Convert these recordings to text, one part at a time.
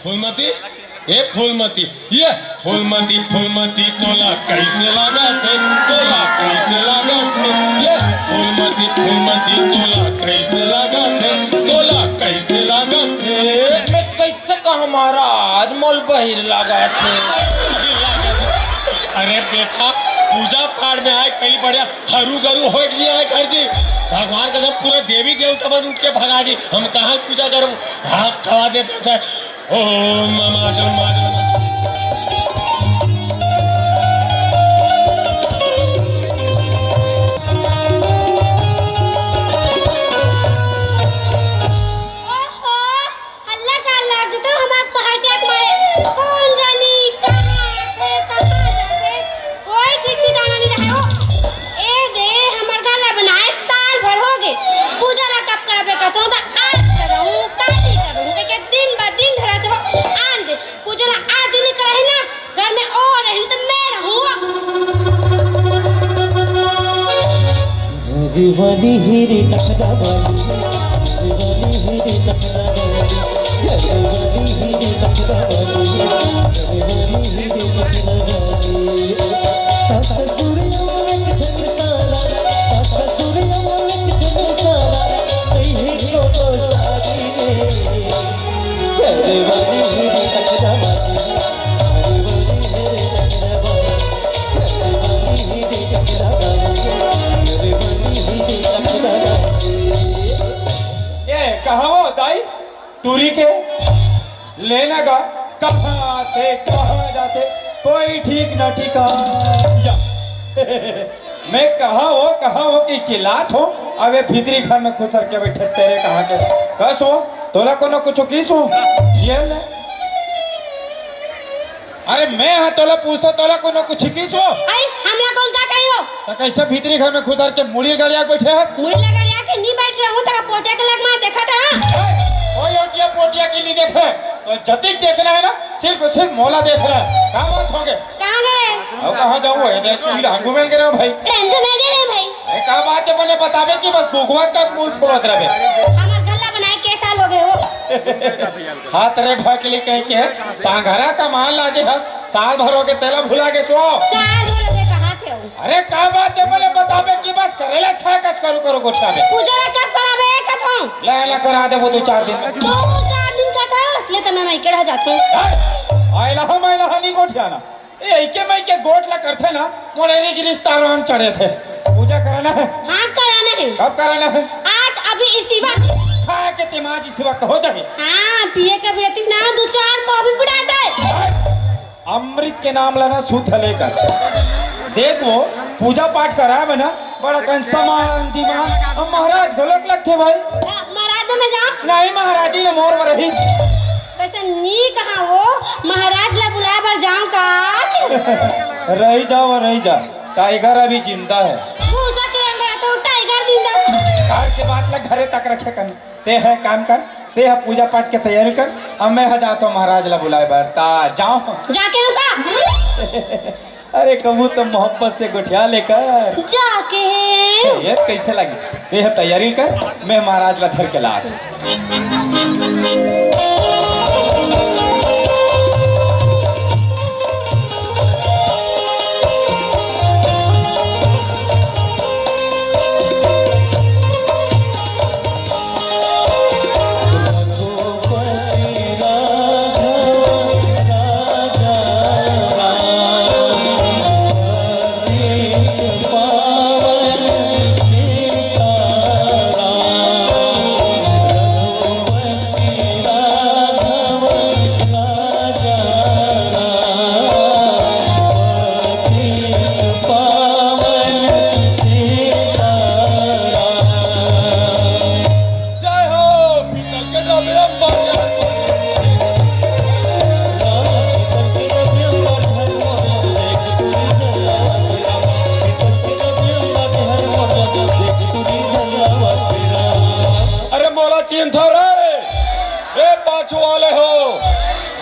फूलमती ए फूलमती ये फूलमती फूलमती तोला कैसे लागत है तोला कैसे लागत है ये फूलमती फूलमती तोला कैसे लागत है तोला कैसे लागत है मैं कैसे कहा महाराज मोल बहिर लागत है। अरे बेटा पूजा पाठ में आए कई बढ़िया हरू गरु हो गया है घर जी भगवान का जब पूरा देवी देवता बन उठ के भगा जी हम कहाँ पूजा करो हाँ खवा देते थे ओम नमः दिवाली हिरी नखरा वाली दिवाली हिरी नखरा वाली दिवाली हिरी नखरा वाली दिवाली हिरी नखरा वाली सासा सूर्य मोलक चमकारा सासा सूर्य मोलक चमकारा नहीं को सारी रे दिवाली हिरी नखरा वाली दिवाली हिरी नखरा वाली दिवाली हिरी नखरा वाली कहा वो दाई टूरी के लेना का कहाँ थे कहाँ जाते कोई ठीक न ठिका मैं कहा हो कि चिल्लात हो अबे भीतरी घर में खुसर के बैठे तेरे कहाँ के बस हो तोला को न कुछ किस हो ये ले अरे मैं हाँ तोला पूछता तोला को न कुछ किस हो हमला कौन का कहियो तो कैसे भीतरी घर में खुसर के मुड़ी गड़िया बैठे है मुड़ी गड़िया के नहीं बैठ रहा हूं तो पोटे के लग में देखा था कोई ओटिया पोटिया की नहीं देखे तो जतिक देखना है ना सिर्फ मोला देख रहा है कहाँ बात हो गए कहाँ गए अब कहाँ जाऊँ रंगू मिल गए भाई रंगू मिल गए भाई कहाँ बात है मैंने बतावे कि बस गुगवात का फूल फूलत रहे हमार गल्ला बनाए के साल हो गए हो हाथ रे भाकली कह के सांघरा का मान लागे हस साल भरो के तेला भुला के सो साल भर के कहां थे हो अरे का बात है मैंने बतावे कि बस करेला खा कस करो गोठावे पूजा कब करावे कथों ले करा दे वो 2-4 दिन दो 4 दिन का था इसलिए तो मैं मायके रह जाती हूं आइला नहीं गोठियाना ए के मैं के गोठ ला करथे ना मोड़ेनी की रिश्ता हम चढ़े थे पूजा कराना है हां कराना है कब कराना है आज अभी इसी वक्त खा के तिमाज इसी वक्त हो जाए हां पिए के बिरतिस ना 2-4 पॉपी बुड़ा दे अमृत के नाम लेना शुद्ध लेकर देख वो पूजा पाठ कराए ना बड़ा कन समान दिमाग हम महाराज गलत लगते भाई महाराज में जा नहीं महाराजी ने मोर में रही वैसे नी कहाँ हो महाराज ला बुलाए पर जाऊं का रही जा टाइगर अभी जिंदा है पूजा के अंदर तो टाइगर जिंदा कार के बात लग घरे तक रखे कर ते है काम कर ते है पूजा पाठ की तैयारी कर अब मैं जाता हूँ महाराज ला बुलाए बरता जाओ जाके हूँ का अरे कहूँ तो मोहब्बत से गुठिया लेकर जाके ये कैसे लगी ते है तैयारी कर मैं महाराज ला धर के ला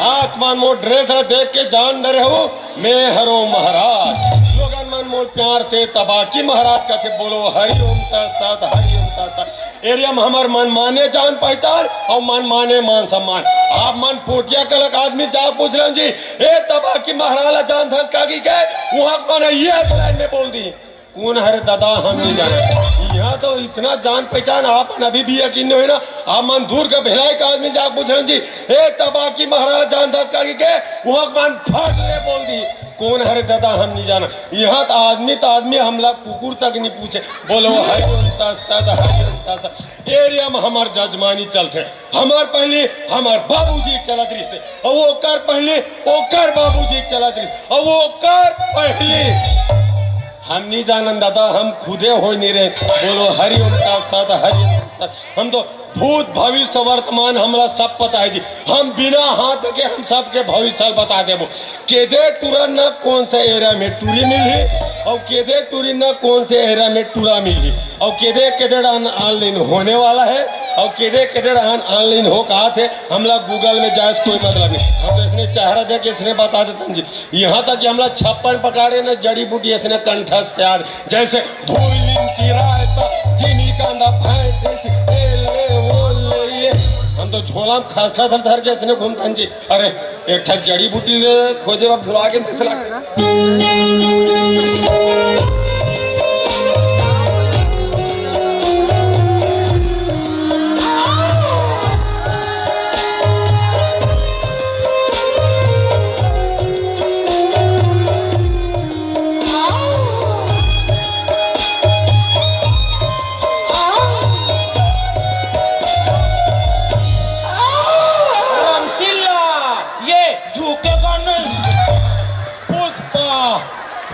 आत्मान मोर ड्रेस देख के जान डरे हो मैं हरो महाराज लोगन मन मोर प्यार से तबाकी महाराज कथे बोलो हरिओम तत्सत हरिओम तत्सत एरिया में हमार मन माने जान पहचान और मन माने मान सम्मान। आप मन पोटिया कलक आदमी जा पूछ रहे जी ए तबा की महाराला जान धस कागी के वहां मैंने ये लाइन में बोल दी कौन है रे दादा हम नहीं जाने। यहाँ तो इतना जान पहचान आप अभी भी यकीन नहीं है ना। आप मन दूर का भिलाई का आदमी जा पूछ रहे जी ए तबा की महाराला जान धस कागी के वहां मन फट ले बोल दी कौन है रे दादा हम नहीं जाना। यहाँ तो आदमी हमला कुकुर तक नहीं पूछे बोलो हरि एरिया में हमार जजमानी चलते हमार पहले हमार बाबूजी चलत रिश्ते और वो कर पहले ओकर बाबूजी चलत रिश्ते और वो कर पहले हम नहीं जानन दादा हम खुदे हो नहीं रहे बोलो हरि ओम का साथ हरि ओम का साथ। हम तो भूत भविष्य वर्तमान हमरा सब पता है जी। हम बिना हाथ के हम सबके भविष्य बता देबो केदे टूरा न कौन से एरिया में टूरी मिली और केदे टूरी न कौन से एरिया में टूरा मिली और केदे केदे ऑनलाइन होने वाला है और केदे केदे ऑनलाइन हो कहा थे हमला गूगल में जाए कोई मतलब नहीं। हम तो इसने चेहरा दे के इसने बता देते जी। यहाँ तक कि हमला 56 पकाड़े न जड़ी बूटी इसने कंठस्थ से याद जैसे धूलिन की रायता चीनी कांदा हम तो झोला में खास खास धर के इसने घूमते जी। अरे एक ठक जड़ी बूटी खोजे भुला के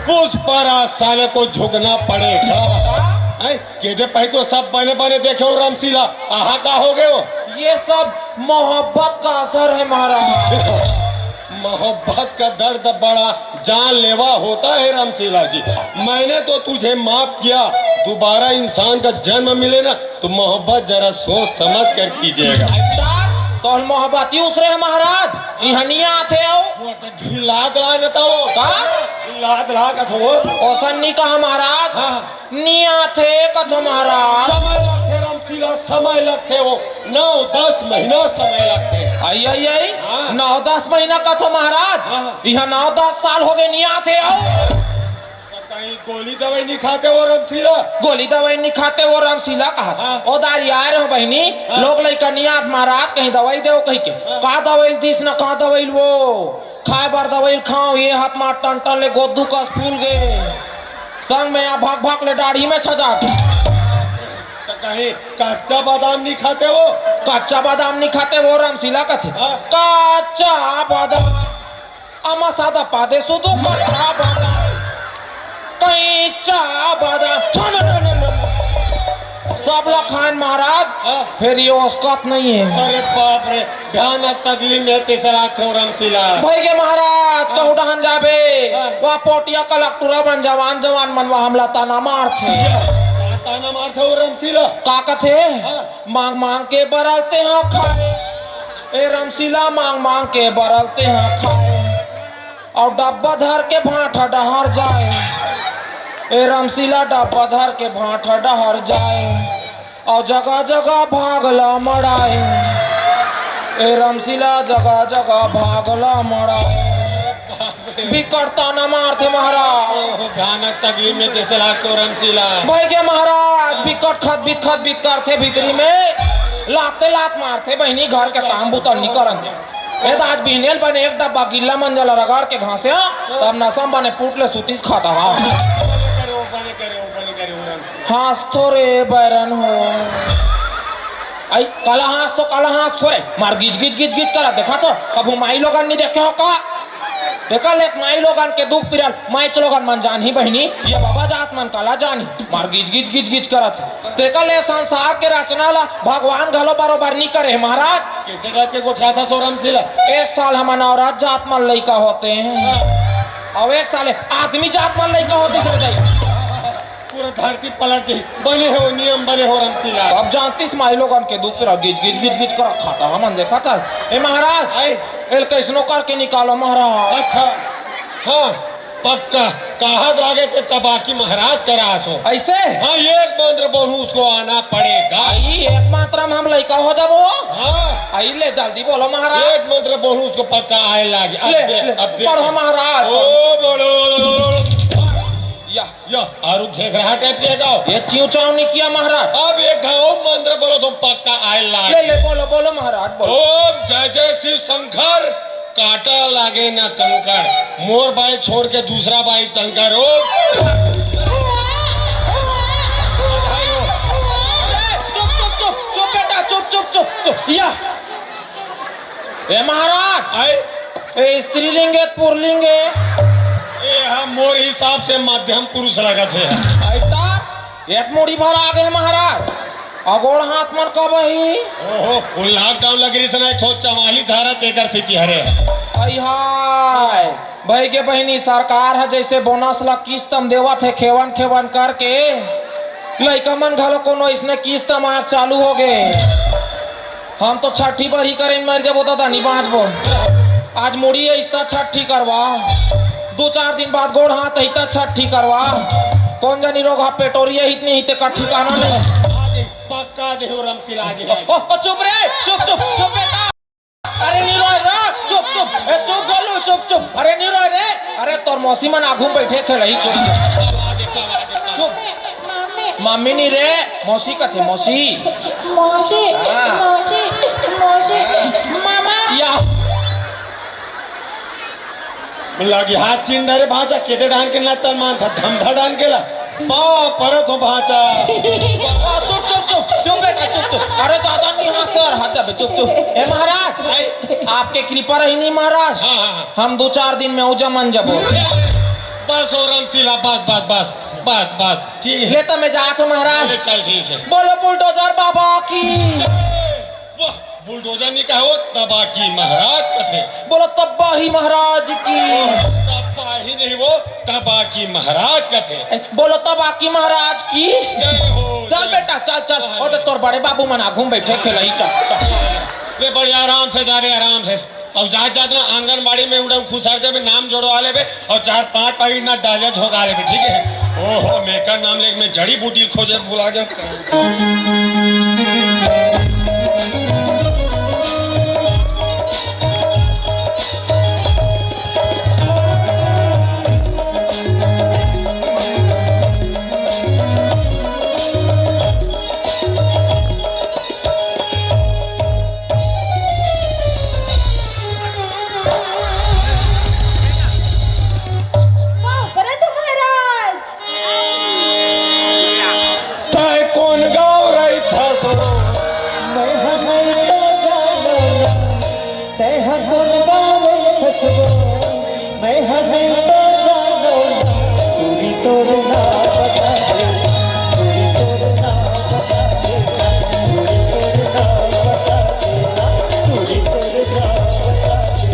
पुष्पा साले को झुकना पड़ेगा। केदे पहले तो सब बने बने देखे हो रामशीला आहा का हो गए हो। ये सब मोहब्बत का असर है महाराज। मोहब्बत का दर्द बड़ा जानलेवा होता है रामशीला जी। मैंने तो तुझे माफ किया दोबारा इंसान का जन्म मिले ना तो मोहब्बत जरा सोच समझ कर कीजिएगा। तो मोहब्बत यूसरे है महाराज यहाँ नहीं आते हो घिलात ला देता हो का घिलात ला कथो ओसन नहीं कहा महाराज नहीं आते कथो महाराज समय लगते रामशीला समय लगते हो 9-10 महीना समय लगते आई आई आई 9-10 महीना कथो महाराज यहाँ 9-10 साल हो गए नहीं आते हो। कहीं गोली दवाई नहीं खाते वो रामशीला गोली दवाई नहीं खाते वो रामशीला कहा ओ दारी आ रहे हो बहनी लोग लइका नियात महाराज कहीं दवाई दो कहीं के का दवाई दिस न का दवाई वो खाए बार दवाई खाओ ये हाथ मार टन टन ले गोदू का फूल गए संग में यहाँ भाग भाग ले दाढ़ी में छजा तो कहीं कच्चा बादाम नहीं खाते वो कच्चा बादाम नहीं खाते वो रामशीला का थे कच्चा बादाम अमा सादा पादे सुदू कच्चा बादाम कहीं चा बादाम सब लोग खान महाराज फिर ये औसत नहीं है। अरे बाप रे ध्यान तकलीफ में तीसरा रामशीला भाई के महाराज कहूँ डहन जाबे वह पोटिया कलकटूरा बन जवान जवान मनवा हमला ताना मार थे ताना मार थे वो रामशीला का कथे मांग मांग के बरलते हैं खाए ए रामशीला मांग मांग के बरलते हैं खाए और डब्बा धर के भाटा डहर जाए ए रामशीला डब्बा धर के भाटा डहर जाए और जगह जगह भागला मड़ाए ए रामशीला जगह जगह भागला मड़ाए बिकटता न मारते महाराज भयानक तकलीफ में जैसे लागते रामशीला भाई के महाराज बिकट खत बीत करते भीतरी में लाते लात मारते बहनी घर के काम बुतल नहीं करन ए आज बिहनेल बने एक डब्बा गिल्ला मंजल रगड़ के घासे तब नसम बने पुटले सुतीस खाता हाँ हाथ थोड़े बैरन हो आई काला हाथ थोड़े मार गिज गिज गिज गिज करा देखा तो कबू माई लोगन नहीं देखे हो का देखा ले माई लोगन के दुख पिरल माई लोगन मन जान ही बहनी ये बाबा जात मन काला जानी मार गिज गिज गिज गिज करत देखा ले संसार के रचना ला भगवान घलो बरोबर नहीं करे महाराज कैसे टाइप के गोठा था सो रामशीला एक साल हम नवरात जात मन लइका होते हैं और एक साल आदमी जात मन लइका होते सर जाए पूरा धरती पलट गई बने हो नियम बने हो रामशीला अब जानती माई लोगन के दुख पिरल गिज गिज गिज गिज कर खाता हमन देखा था ए महाराज एल कैसनो करके निकालो महाराज अच्छा हाँ पक्का कहा लागे थे तबाकी महाराज का रास हो। ऐसे हाँ एक मंत्र बोलूं उसको आना पड़ेगा। आई एक मात्रा में हम लड़का हो जाबो। हाँ आई ले जल्दी बोलो महाराज। एक मंत्र बोलूं उसको पक्का आए लागे। अब ले, दे, ले, अब दे। पढ़ो महाराज। ओ बोलो या आरु घेख रहा टाइप के गाओ। ये च्यू चाव नहीं किया महाराज। अब एक गाओ मंत्र बोलो तो पक्का आए ले लागे। ले बोलो बोलो महाराज बोलो। ओम जय जय शिव शंकर काटा लागे ना कंकर मोर बाई छोड़ के दूसरा बाई तंकर। ओ चुप चुप चुप चुप बेटा चुप चुप चुप चुप। या ए महाराज आए ए स्त्रीलिंग है पुरलिंग है। ये हम मोर हिसाब से मध्यम पुरुष लगत है। ऐसा एक मुड़ी भर आ गए महाराज। अगोड़ हाथ मन कब ही। ओहो लॉकडाउन लग रही सना ठो चमाली धारा तेकर सिटी हरे। आई हाय भाई के बहनी सरकार है जैसे बोनस ला किस्त हम देवा थे खेवन खेवन करके लइका मन घलो कोनो इसने किस्त मार चालू हो गए। हम तो छठी पर ही करें मर जब होता था नहीं बाँचबो। आज मुड़ी है इतना छठी करवा 2-4 दिन बाद गोड़ हाथ हिता छठी करवा कौन जानी रोग हा पेटोरिया इतनी हिते का ठिकाना नहीं। पक्का जे हो रमसिला जी है। ओ चुप रे चुप चुप चुप बेटा। अरे नहीं रोय रे चुप चुप ए चुप बोलू चुप चुप। अरे नहीं रोय रे अरे तोर मौसी मन आगू बैठे खेलही चुप चुप। मम्मी नहीं रे मौसी कथे मौसी मौसी हाँ। मौसी मौसी मामा या लगी हाथ चिन रे भाचा केते डान के ना तल मान था धमधा डान केला पा परत हो भाचा। चुप चुप चुप चुप बेटा चुप चुप। अरे दादा नहीं हाथ से और हाथ जाबे चुप चुप। ए महाराज आपके कृपा रही नहीं महाराज। हाँ, हाँ। हम 2-4 दिन में उजा मन जबो। बस हो रमसिला बस बस बस बस बस ठीक है। ले तो मैं जात हूँ महाराज। चल ठीक है। बोलो बुलडोजर बाबा की। वाह बुलडोजर नहीं कहो तबाकी महाराज कथे। बोलो तब्बाही महाराज की। तबाही नहीं वो तबाकी महाराज कथे। बोलो तबाकी महाराज की। जय हो चल बेटा चल चल। और तो तोर बड़े बाबू मना घूम बैठे खेलही चल। ले बड़ी आराम से जावे आराम से। अब जात जात ना आंगनबाड़ी में उड़म खुशार जब नाम जोड़वा लेबे और 4-5 पैकेट ना डालिया झोंका लेबे ठीक है। ओहो मेकर नाम लेके मैं जड़ी बूटी खोजे भुला गया। परत महाराज ताय कौन गाँव रही था सो मैं हमें तो जानो तय हकुन गावे फसबो मैं हमें तो जानो पूरी तोर ना बता दे पूरी तोर ना बता दे पूरी तोर ना बता दे पूरी तोर ना बता दे।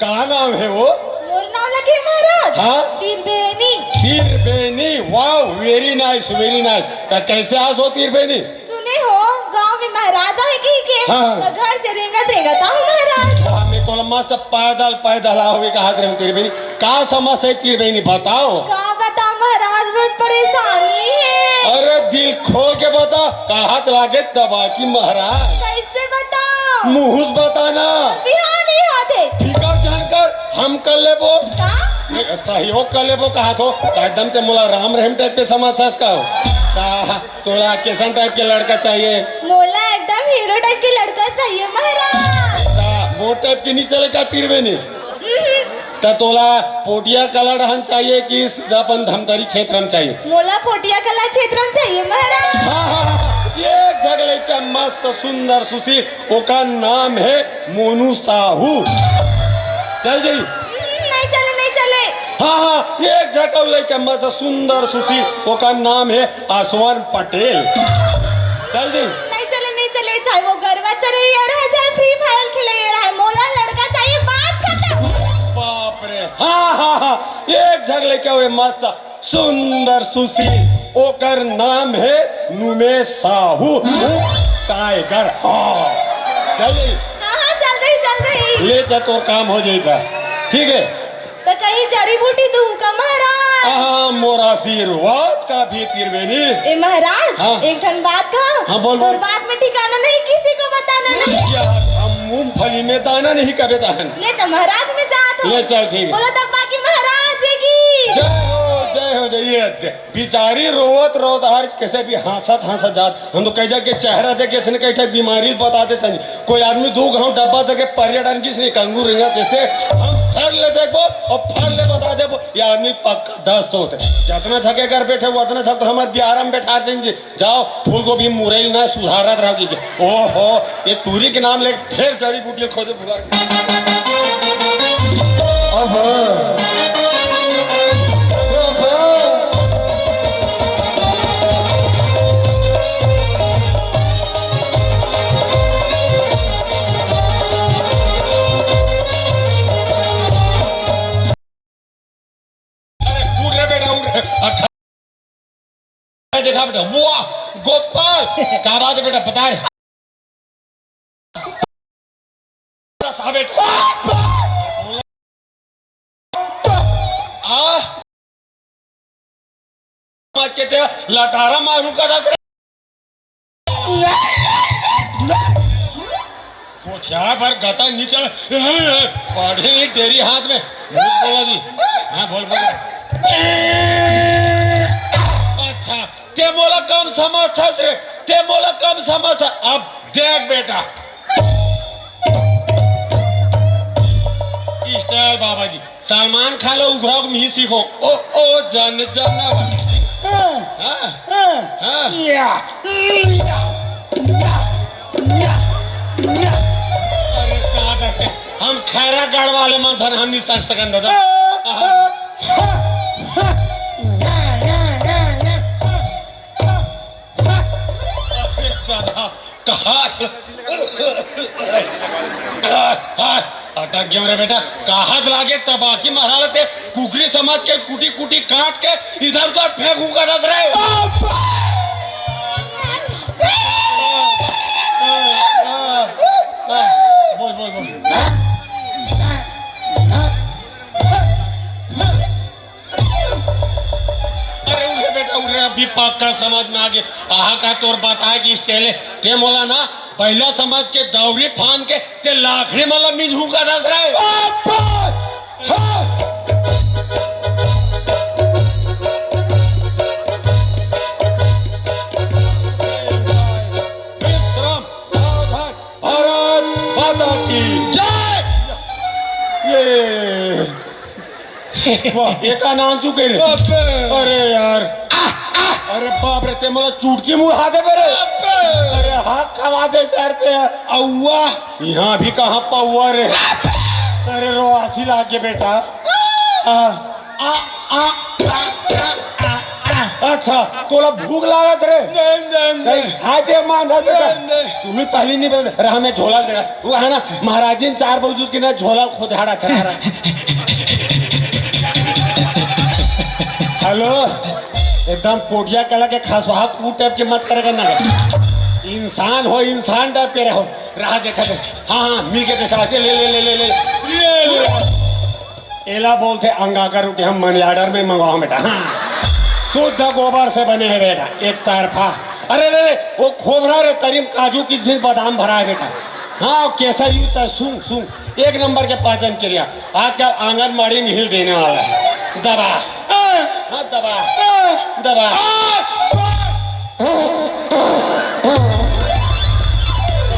कहा नाम है वो? मोर नाम लगे महाराज। हाँ? तीरबेनी। तीरबेनी वाह वेरी नाइस वेरी नाइस। कैसे आज हो तीरबेनी? सुने हो गांव में महाराजा है के हाँ। तो घर से रेंगत रेंगत आओ महाराज। हमें को लम्बा सब पैदल पैदल हुए कहा रहे तीरबेनी का समस्या है तीरबेनी बताओ। का बताओ महाराज बहुत परेशानी है। अरे दिल खोल के बता कहा लागे तबाकी महाराज। कैसे बताओ मुहुस बताना बिहार नहीं होते फिकर जानकर हम कर लेबो का सहयोग कर लेबो कहा तो एकदम ते मोला राम रहम टाइप के समस्या का हो का तोला कैसन टाइप के लड़का चाहिए? मोला एकदम हीरो टाइप के लड़का चाहिए महाराज। वो टाइप की नहीं चलेगा तीरबेनी तो तोला पोटिया कलर हन चाहिए कि सीधापन धमतरी क्षेत्र में चाहिए? मोला पोटिया कला क्षेत्र में चाहिए महाराज। हाँ, एक जगह का मस्त सुंदर सुशील ओका नाम है मोनू साहू। चल जाई नहीं चले नहीं चले। हाँ एक जगह लेके मस्त सुंदर सुशील ओका नाम है आसवान पटेल। चल जाई नहीं चले चाहे वो गरबा चले रहा चाहे फ्री फायर खेले रहा मोला लड़का चाहिए बात खत्म। बाप रे हाँ एक जगह लेके हुए मस्त सुंदर सुशील ओकर नाम है नुमेश साहू टाइगर। हाँ चल जाई हाँ चल रही ले जा तो काम हो जाएगा ठीक है। तो कहीं जड़ी बूटी दूं का महाराज? मोर आशीर्वाद का भी तिरवेनी। ए महाराज, हाँ। एक ठन बात कहो। हाँ, बोल, बोल। और बात में ठिकाना नहीं, किसी को बताना नहीं। क्या हम मूंगफली में दाना नहीं कबे दाहन। ले तो महाराज में जात हो। ले चल ठीक है। बोलो तब बाकी महाराज है की। जय हो जय बिचारी रोवत रोत हर कैसे भी हंसत हंसत जात। हम तो कह जा के चेहरा देख के कई बीमारी बता देते हैं। कोई आदमी 2 घाव डब्बा देके पर्यटन की नहीं कंगू रिंगा कैसे हम सर ले देखो और फर ले बता दे ये आदमी पक्का 10 होते। जितना थके घर बैठे वो उतना थक तो हमारे बिहार में बैठा देंगे। जाओ फूल गोभी मुरैल ना सुधारत रहोगी। ओहो ये टूरी के नाम ले फिर जड़ी बूटी खोजे फुला। देखा बेटा वाह गोपाल क्या बात है बेटा बता रहे कहते लटारा मारू का दस कोठिया पर गता नीचे पढ़े नहीं तेरी हाथ में बोला जी। हाँ बोल बोल। अच्छा ते मोला कम समझ रे ते मोला कम समझ। अब देख बेटा स्टाइल बाबा जी सलमान खान लो उघराव में ही सीखो। ओ जन जन हम खैरा गढ़ वाले मनसन हम नहीं समझ सकते दादा। अटक गया रे बेटा कहा लागे तबाकी मारा लेते कुकरी समाज के कुटी कुटी काट के इधर उधर फेंकूंगा दस रहे। बोल बोल बोल। अरे उठे बेटा उठ रहे अभी पक्का समझ में आगे आहा का तोर बताए कि स्टेले ते मोला ना पहला समाज के दौरी फान के ते लाखड़ी मतलब मिझू का दस रहे। विश्राम सावधान भारत माता की जय। ये का नाम चुके रे। अरे यार अरे बाप रे ते मतलब चुटकी मुँह हाथे पे रे। अरे हाथ खवा दे सर पे अव्वा यहाँ भी कहाँ पौवा रे। अरे रोआसी लागे बेटा। अच्छा तोला भूख लागत रे। नहीं हाथ पे मांधा बेटा तुम्हें पहली नहीं बता। अरे हमें झोला दे वो है ना महाराज जी 4 बजे की ना झोला खुद हाड़ा चला रहा। हेलो एकदम कोटिया कला के खसवा कूट टाइप के मत करेगा ना। इंसान हो इंसान टाइप के रहो राह देखा दे। हाँ हाँ मिल के चला ले ले ले ले ले ले एला बोलते अंगा का रोटी हम मनी ऑर्डर में मंगवाओ बेटा। हाँ शुद्ध गोबर से बने हैं बेटा एक तरफा। अरे रे वो खोबरा रे तरीम काजू किशमिश बादाम भरा है बेटा। हाँ केसर यूं सूंघ सूंघ 1 नंबर के पाचन क्रिया आजकल आंगनबाड़ी में हिल देने वाला है। दबा हाँ दबा दबा।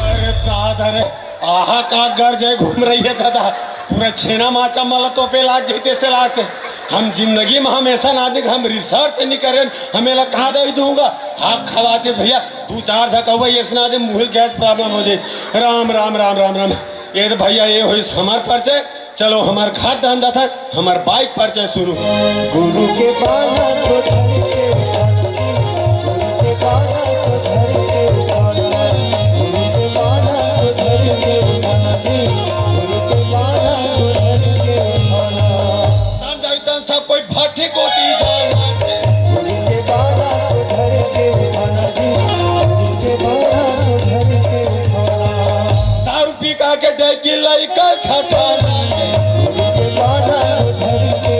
अरे दादा रे आहा का घर जाए घूम रही है दादा पूरा छेना माचा मला तो पे लाग जीते से लागते। हम जिंदगी में हमेशा आदमी हम रिसर्च नहीं करें हमें कहा दे दूंगा हाथ खवाते भैया 2-4 झकवा ये सुना दे मुहल गैस प्रॉब्लम हो जाए। राम राम राम राम राम। ये तो भैया ये हो हमार परिचय। चलो हमार घाट धंधा था हमार बाइक परिचय सुनो। गुरु के बाला को धर के गुरु के बाला को धर के गुरु के बाला को धर के गुरु के बाला को धर के सब कोई भट्टी कोटी जाना गुरु के बाला को धर के गुरु के बाला को धर के दारू पी का के डे की लइका छठाना गुरु के बाला को धर के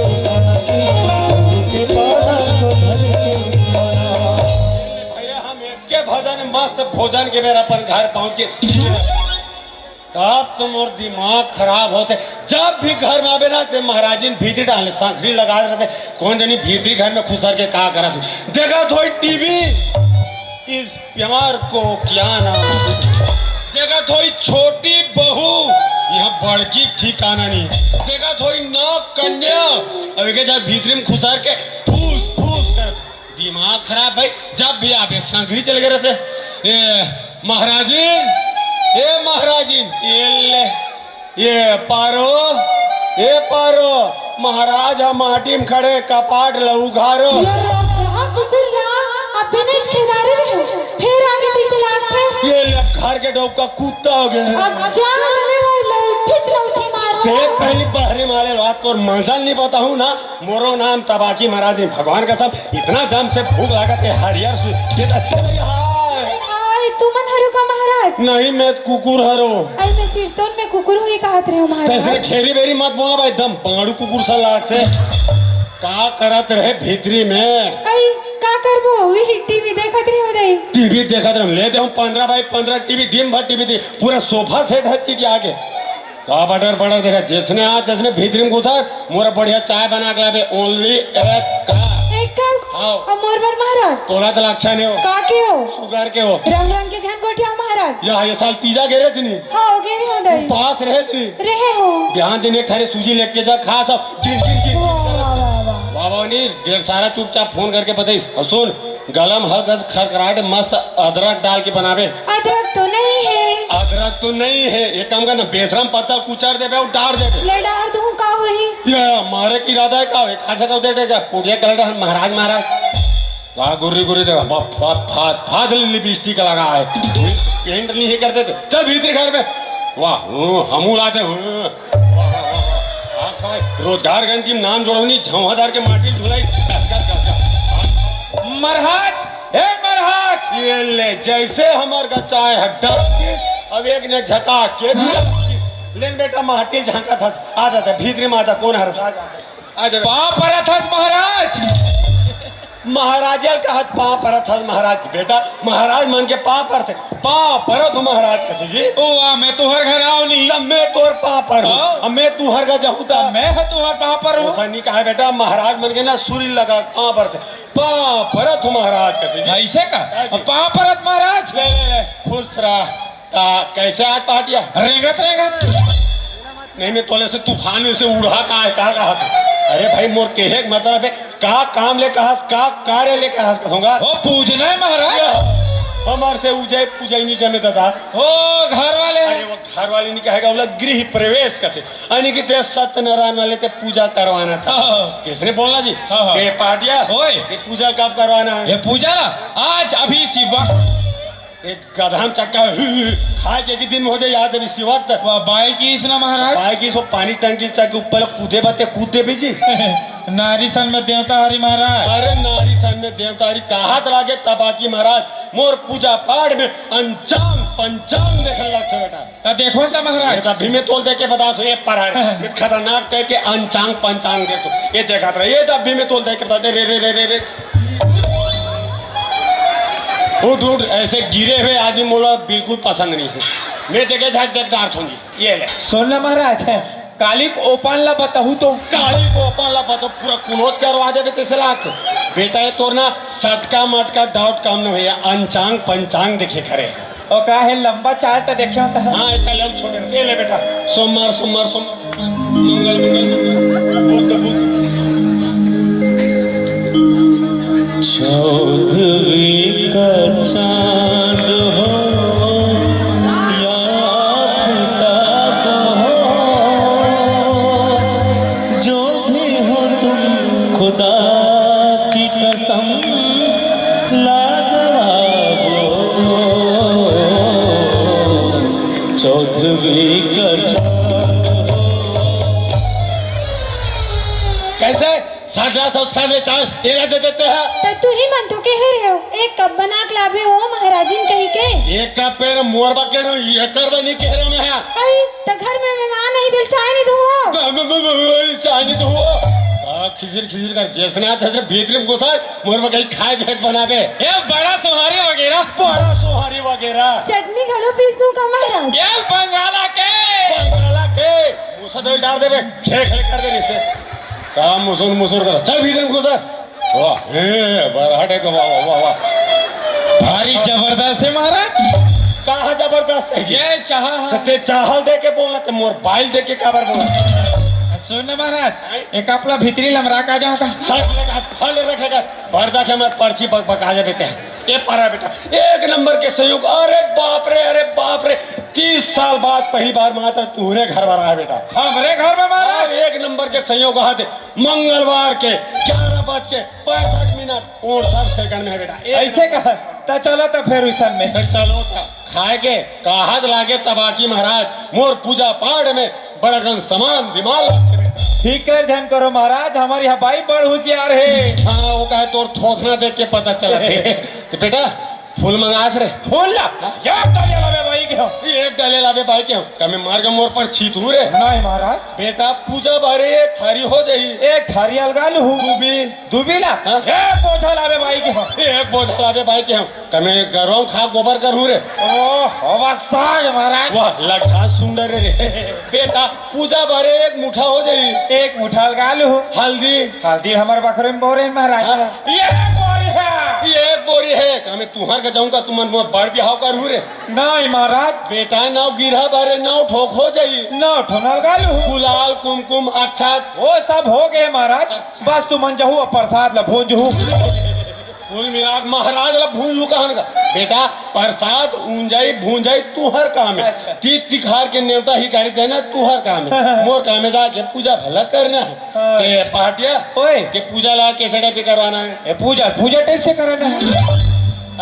मस्त भोजन के बेर अपन घर पहुंच के तब तुम और दिमाग खराब होते। जब भी घर में आवे ना ते महाराजिन भीतरी डाले सांखरी लगा रहते। कौन जनी भीतरी घर में खुसर के का करा देखा थोड़ी टीवी इस प्यार को क्या नाम देखा थोड़ी छोटी बहू यहाँ बड़की ठिकाना नहीं देखा थोड़ी नौ कन्या अभी के जब भीतरी में खुसर के फूस फूस कर दिमाग खराब भाई। जब भी आवे सांखरी चले गए रहते महाराजिन ए महाराजिन ये पारो महाराज हम माटी में खड़े कपाट लहू घारो ये घर के डोब का कुत्ता हो गया पहली बहरी मारे रात को मंजल नहीं बताऊं ना मोरो नाम तबाकी महाराज भगवान का सब इतना जम से भूख लागत है हरियर महाराज नहीं मैं कुकुर हरो मैं सिरतोन में कुकुर हुई कहत रहे हो महाराज खेरी बेरी मत बोला भाई एकदम पाड़ू कुकुर सा लागते का करत रहे भीतरी में का करबो वही टीवी देखत रहे हो दई टीवी देखत रहे लेते हम 15x15 टीवी दिन भर टीवी थी पूरा सोफा सेट है चीटी आगे का बटर बटर देखा जिसने आज जिसने भीतरी में घुसा मोरा बढ़िया चाय बना के लावे ओनली एक मोरबर महाराज तोला तो अच्छा नहीं हो का के हो शुगर के हो रंग रंग के झनकोटिया महाराज ये साल तीजा गिरे थी नहीं हाँ गिरी हो दई पास रहे थी रहे हो ध्यान देने खरे सूजी लेके जा खा सब बाबा नहीं ढेर सारा चुपचाप फोन करके बताई और सुन गलम हल्का खरखराहट मस्त अदरक डाल के बनावे अदरक तो नहीं है एक काम करना बेशरम पत्ता कुचर देवे और डाल देवे ले डाल दूं का होई ये मारे की इरादा है का है खासा का उधर क्या पोटिया कलर महाराज वाह गुर्री गुर्री देखा फाद लिपस्टिक लगा है पेंट नहीं करते थे चल भीतर घर में वाह हमू लाते रोजगार गण की नाम जोड़नी झवादार के माटी ढुलाई मरहाज ये ले जैसे हमार का चाय हड्डा अब एक ने झका के लेन बेटा माटी झांका था आ जाता भीतरी में आजा कौन हरस आ जा पाप परथस महाराज महाराजल का हाथ पा परत हस महाराज की बेटा महाराज मन के पा पर थे पा परत महाराज कसे जी ओ मैं तुहर घर आओ नहीं तब मैं तोर पा पर हूं अब मैं तुहर का जाऊं ता मैं है तुहर पा पर हूं ऐसा नहीं कहा बेटा महाराज मन के ना सूर्य लगा पा पर थे पा परत महाराज कसे जी ऐसे का पा परत महाराज ले खुश रहा ता कैसे आज पाटिया रेंगत नहीं मैं तोले से तूफान में से उड़ा का अरे भाई मोर के मतलब है का काम ले कहस का कार्य ले कहस कहूंगा ओ पूजना है महाराज हमार से उजय पूजय नहीं जमे था ओ घर वाले अरे वो घर वाले नहीं कहेगा बोला गृह प्रवेश का थे यानी कि ते सत्यनारायण वाले ते पूजा करवाना था किसने बोला जी ते पाटिया ते पूजा कब करवाना है ये पूजा ना आज अभी शिवा एक गधाम चक्का खाए के दिन हो जाए याद अभी शिवा तक बाई की इसना महाराज बाई की सो पानी टंकी चक्के ऊपर कूदे भी जी नारी सन में देवता हरी महाराज अरे नारी सन में देवता हरी कहा लागे तपाकी महाराज मोर पूजा पाठ में अंचांग पंचांग देखने लगते बेटा देखो ना महाराज अभी मैं तोल दे के बता सो ये पर है खतरनाक कह के अंचांग पंचांग देखो ये देखा था ये अभी मैं तोल दे के बता दे रे उठ ऐसे गिरे हुए आदमी मोला बिल्कुल पसंद नहीं है मैं देखे झाक देख डार्थ होंगी ये ले सोना महाराज है काली को ओपन ला बताऊं तो काली को ओपन ला बताओ पूरा कुनोज करवा दे तेसे लाख बेटा ये तो ना सटका मटका डाउट काम न भैया अंचांग पंचांग देखे खरे और का है लंबा चार्ट देखे होता है हाँ ऐसा लग छोटे ये ले बेटा सोमवार मंगल बुध चौदहवीं का चांद हो या आफताब हो जो भी हो तुम खुदा की कसम लाजवाब हो चौदहवीं का चांद हो कैसे साढ़े चार एरा दे देते हैं तो तू ही मन तो कह रहे हो एक कप बना के लावे हो महाराजिन कही के एक कप पे मोरबा कह रहा हूँ ये कर नहीं कह रहा हूँ मैं आई तो घर में मेहमान नहीं दिल चाय नहीं दूँ चाय नहीं तो खिजर कर जैसे आता है भीतर में घुसा मोरबा कहीं खाए बैग बनावे ये बड़ा सोहारी वगैरह बड़ा सोहारी वगैरह चटनी घलो पीस दूं का महाराज? ये बंगाला के बंगाला के मुसा दे डाल दे बे खे खे कर दे इसे काम मुसुर कर चल भीतर घुसा वाह ए बरहटे को वाह वाह वाह भारी जबरदस्त है महाराज। कहाँ जबरदस्त है ये चाह ते चाहल दे के बोलना ते मोर बाइल दे के काबर बोलना सुन ना महाराज एक अपना भीतरी लमरा का जाओ का सच लगा फल रखेगा भर जा के हमारे पर्ची पक पका जा बेटे ये पारा बेटा एक नंबर के संयोग अरे बाप रे 30 साल बाद पहली बार मात्र तूने घर पर आया बेटा हमारे घर में महाराज एक नंबर के संयोग आते मंगलवार के 11:65 59 में बेटा ऐसे कहा तो चलो तो फिर उस में चलो था खाए के काहत लागे तबाकी महाराज मोर पूजा पाठ में बड़गन समान दिमाग लगते बेटा ठीक कर ध्यान करो महाराज हमारी हवाई बड़ होशियार है। हाँ वो कहे तोर थोथना देख के पता चला थे तो बेटा फूल मंगास रे फूल ला यार डाले लावे भाई के हो एक डाले लावे भाई के कमे मार के मोर पर छी तू रे नहीं महाराज बेटा पूजा बारे एक थारी हो जाई एक थारी अलगा लू दुबी ला हाँ? एक बोझा लावे भाई के हो एक बोझा लावे भाई के कमे गरम खा गोबर कर रे ओ साग महाराज वाह लगा सुंदर रे बेटा पूजा बारे एक मुठा हो जाई एक मुठा अलगा लू हल्दी हल्दी हमारे बकरे में बोरे महाराज हाँ। ये बोरी है ये एक बोरी है कमे तुहर के जाऊंगा तुमन मोर बड़ बिहाव कर रे नहीं महाराज बेटा नाव गिरहा बारे नाव ठोक हो जाई न ठोनल गालू गुलाल कुमकुम अक्षत वो सब हो गए महाराज बस तू मन जहू प्रसाद ला भोजहू कुल मिला के महाराज ला भूंजू कहन का बेटा प्रसाद ऊंजाई भूंजाई तुहर काम है अच्छा। तीत तिखार के नेवता ही कार्य देना तुहर काम है मोर काम है जाके पूजा भला करना है हाँ। ते पाटिया ओए के पूजा ला के सड़े पे करवाना है ये पूजा टाइप से कराना है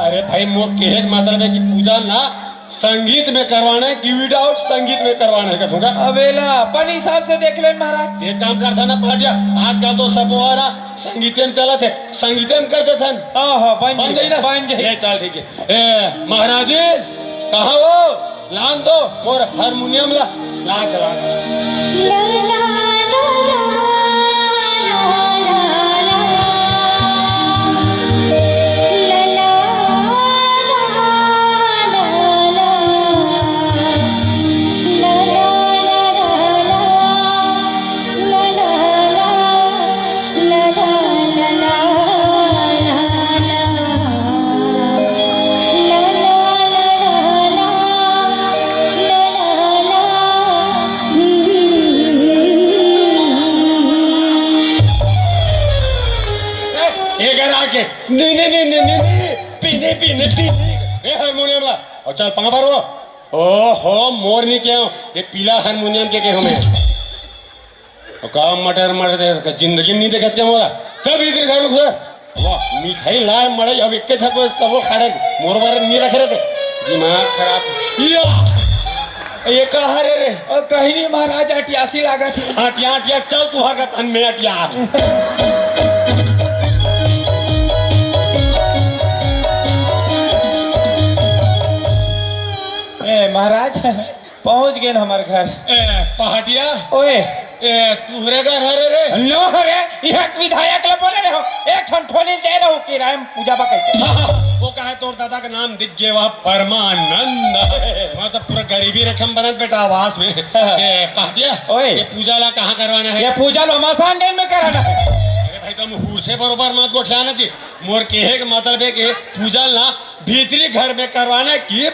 अरे भाई मोर के मतलब है कि पूजा ना संगीत में करवाना है कि विदाउट संगीत में करवाना है कहूँगा अबेला अपन हिसाब से देख ले महाराज ये काम करता ना पाटिया आजकल तो सब वाला संगीते में चला थे संगीते में करते थे हाँ बन जाई ना बन जाई ये चल ठीक है ए महाराज जी कहाँ वो लान दो मोर हारमोनियम ला चला ला ला ला ला नहीं पीने ए हारमोनियम ला और चल पाँव पर वो ओहो मोर नहीं क्या ये पीला हारमोनियम के हमें काम मटर जिंदगी में नहीं देखा क्या मोरा चल इधर घर में वाह मिठाई लाए मड़े अब एक छक सब खाड़े मोर बारे नहीं रखे रहते दिमाग खराब ये कहा रे कहीं नहीं महाराज अटियासी लागा थी आटिया चल तू हर का तन में अटिया महाराज पहुंच गए हमारे घर पहाटिया ओए तुहरे घर हरे रे नो हरे यह विधायक ला बोले रहो एक ठन खोली दे रहो कि राम पूजा बा कैसे वो कहे तोर दादा का नाम दिख गया वह परमानंद मतलब पूरा गरीबी रकम बनत बेटा आवास में पहाटिया ओए ये पूजा ला कहाँ करवाना है ये पूजा लो मसान डेन में कराना है भाई तुम हूर से बरोबर मत गोठलाना चाहिए मोर कहे का मतलब है कि पूजा ना भीतरी घर में करवाना कि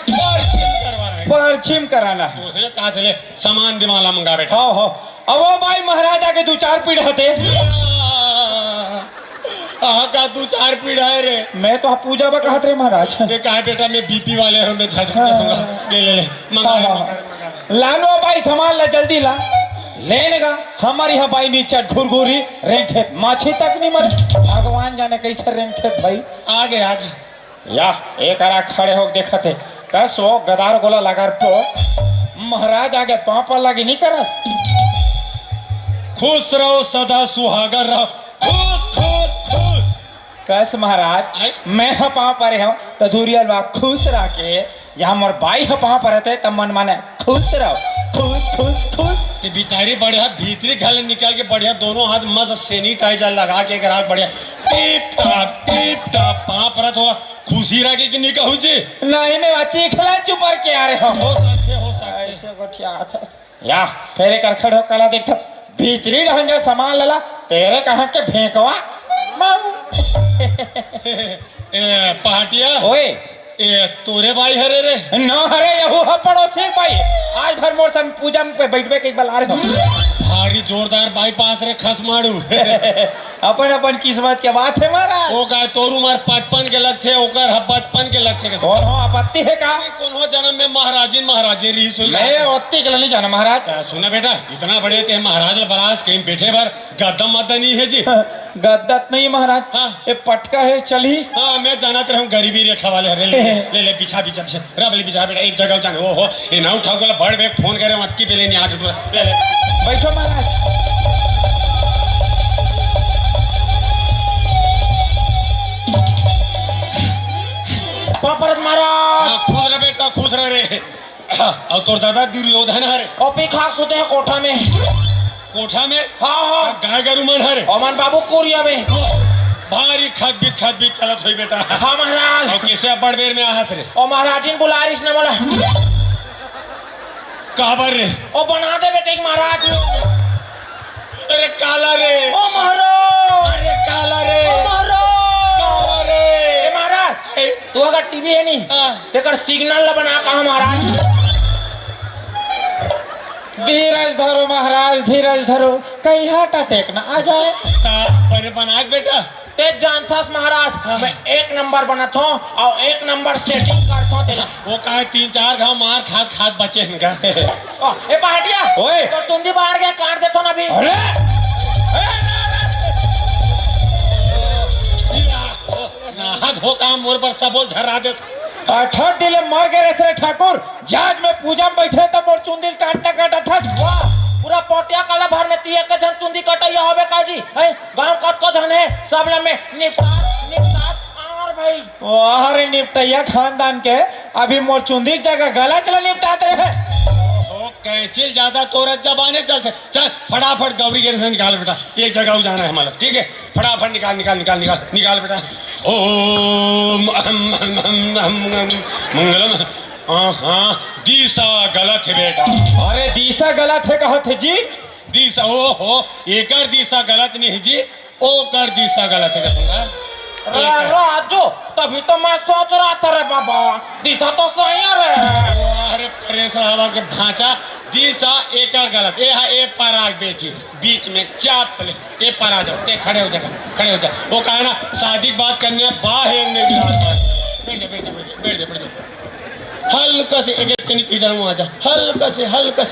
परछिम कराना है दूसरे कहा चले सामान दिमाला मंगा बेटा हो अब वो भाई महाराजा के 2-4 पीढ़ हते का 2-4 पीढ़ है रे मैं तो पूजा बा कहत रे महाराज ये कहा बेटा मैं बीपी वाले हूँ मैं झझूंगा ले मंगा लालो भाई सामान ला जल्दी ला लेने का हमारी यहाँ भाई नीचे घुरघुरी रेंखे माछी तक नहीं मर भगवान जाने कैसे रेंखे भाई आगे या एक आरा खड़े हो देखा थे कस वो गदार गोला लगा पो महाराज आगे पाँव पर लगी नहीं करस खुश रहो सदा सुहागर रहो खुश कस महाराज मैं पाँव पर हूँ तो धूरियल खुश रह के यहाँ मोर बाई पाँव पर रहते तब मन माने खुश रहो खुश बिचारी बढ़िया भीतरी घर निकल के बढ़िया दोनों हाथ मस्त सैनिटाइजर लगा के बढ़िया टिप टाप पाँव परत होगा खुशी राखी कि नहीं कहूँ जी नहीं मैं बच्ची खिला चुपर के आ रहे हो ऐसे गोठिया था या फेरे कर खड़ो कला देख भीतरी ढंग के सामान लला तेरे कहाँ के फेंकवा पहाटिया ओए ए तोरे भाई हरे रे न हरे यहू ह पड़ोसी भाई आज भर मोर संग पूजा में बैठबे के बल आ रहे हो भारी जोरदार बाईपास रे खस मारू अपन अपन किस्मत के बात है महाराज ओ का तोर उमर 55 के लग थे ओकर 55 के लग थे और हो आपत्ति है का कौन हो जन्म में महाराजी रही सुई मैं ओत्ती के लिए जाना महाराज सुना बेटा इतना बड़े थे महाराज बराज कहीं बैठे भर गद्दा मद्दा नहीं है जी गद्दत नहीं महाराज हाँ। ये पटका है चली हाँ मैं जाना तो हूँ गरीबी रेखा वाले हरे ले बिछा बिछा बिछा रबली बिछा बेटा एक जगह जाने ओ हो ये ना उठाओ बोला बड़ बे फोन करे मत की बेले नहीं आके ले ले बैठो महाराज पापरत महाराज खुश रहे बेटा खुश रह रे और तोर दादा दुर्योधन हरे ओपी खाक सुते हैं कोठा में कोठा में हाँ हाँ गाय गरु मन हरे ओमन बाबू कोरिया में भारी खत बीत चलत हुई बेटा हाँ महाराज और किसे बड़ बेर में आहस रे ओ महाराज जी बुला रही इसने बोला काबर रे ओ बना दे बेटे महाराज अरे काला रे ओ महाराज अरे काला रे ओ महाराज काला रे ए महाराज तू अगर टीवी है नहीं हाँ। तेकर सिग्नल ला बना कहा महाराज धीरज धरो महाराज धीरज धरो कहीं हार्ट अटैक ना आ जाए परे बना बेटा ते जानथास महाराज मैं एक नंबर बनत हूँ और एक नंबर सेटिंग करता हूँ तेरा वो कहा 3-4 घाव मार खात बचे इनका ए पहाटिया ओए तो चुंदी बाहर गया काट देता ना अभी अरे नाहक हो काम मोर पर सब बोल झर्रा दे अठट दिले मर गए रे ठाकुर जाज में पूजा में बैठे तो मोर चुंदी काटा था वाह पूरा पोटिया काला भर में तिया के जन चुंदी कटैया होबे काजी है गांव कत को जन है सब ले में निपटार और भाई वाह रे निपटैया खानदान के अभी मोर चुंदी जगह गला चला निपटाते रहे ओ कैचिल ज्यादा तोरत जबाने चलते चल फटाफट गौरी के से निकाल बेटा एक जगह जाना है हमारा ठीक है फटाफट निकाल बेटा ओम मंगलम हाँ दिशा गलत है बेटा अरे दिशा गलत है कहत है जी दिशा ओ हो एकर दिशा गलत नहीं है जी ओकर दिशा गलत है कहूँगा राजू तभी तो मैं सोच रहा था रे बाबा दिशा तो सही है रे अरे परेश हवा के ढांचा दिशा एकर गलत ए पराग बेटी बीच में चाप ले ए पर आ जाओ ते खड़े हो जा वो कहा ना शादी बात करने बाहर नहीं बैठ जा हल्का से एक कनी कीड़ा मुँह आ जा हल्का से बस